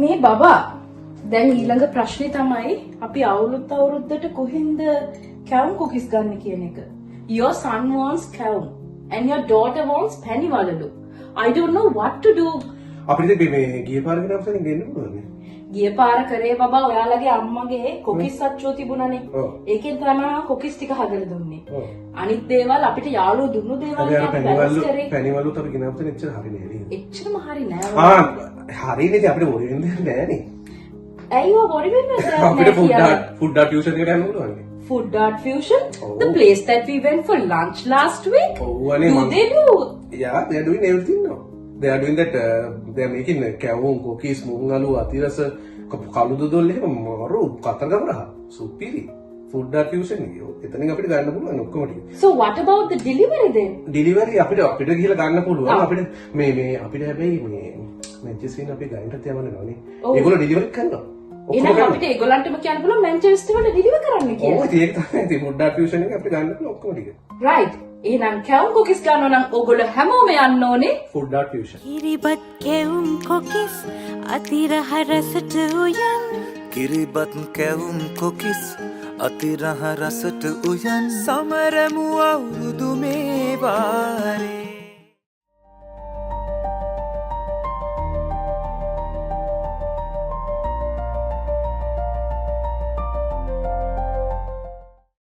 මේ බබා දැන් ඊළඟ ප්‍රශ්නේ තමයි අපි අවුරුද්දට කොහෙන්ද කැවුම් කුකිස් ගන්න කියන එක. Your son wants kavum and your daughter wants පැණි වලලු. I don't know what to do. අපිට මේ ගිය පාර ගෙන අපතෙන් ගෙන්න පුළුවන්ද? ගිය පාර කරේ බබා ඔයාලගේ අම්මගේ කොකිස් අච්චෝ තිබුණනේ. ඔව්. ඒකෙන් තමයි කොකිස් ටික හදලා දුන්නේ. ඔව්. අනිත් දේවල් අපිට යාළුවෝ දුන්නු දේවල් අපි අර අපි balance කරේ. පැණිවලුත් අපි ගෙන අපතෙන් එච්චර හරිනේ නේද? එච්චරම හරි නෑ. හරිනේ ඉතින් අපිට මොරි වෙන්නේ නෑනේ. ඇයි ඔය බොරි වෙන්නේ අපිට ෆුඩ් ආර්ට් ටියුෂන් එකට යන්න පුළුවන්. Food Art Fusion, Oh. the place that we went for lunch last week. Oh, ane do man. they do? Yeah, they are doing everything now. They are doing that. They are making kavum, cookies, mungalu, atirasa, kalududolle, maru, katargamra, supiri. Food Art Fusion. එතනින් අපිට ගන්න පුළුවන් ඔක්කොම ටික. So what about the delivery then? Delivery අපිට ගිහලා ගන්න පුළුවන්. අපිට මේ අපිට හැබැයි මේ මැන්චෙස්ටර් අපි ගයින්ටත් යවන්න ඕනේ. ඒගොල්ලෝ ඩෙලිවරි කරනවා. එහෙනම් අපිට ඒගොල්ලන්ටම කියන්න පුළුවන් මැන්චෙස්ටර් වල deliver කරන්න කියලා. ඔව් ඒක තමයි. ඉතින් Food Art Fusion එකේ අපිට ගන්න පුළුවන් ඔක්කොම ටික. Right. එහෙනම් කැවුම් cookies ගන්නවා නම් ඕගොල්ලෝ හැමෝම යන්න ඕනේ. Food Art Fusion. කිරිබත් කැවුම් කොකිස් අතිරහ රසට උයන් කිරිබත් කැවුම් කොකිස් අතිරහ රසට උයන් සමරමු අවුරුදු මේ වාරේ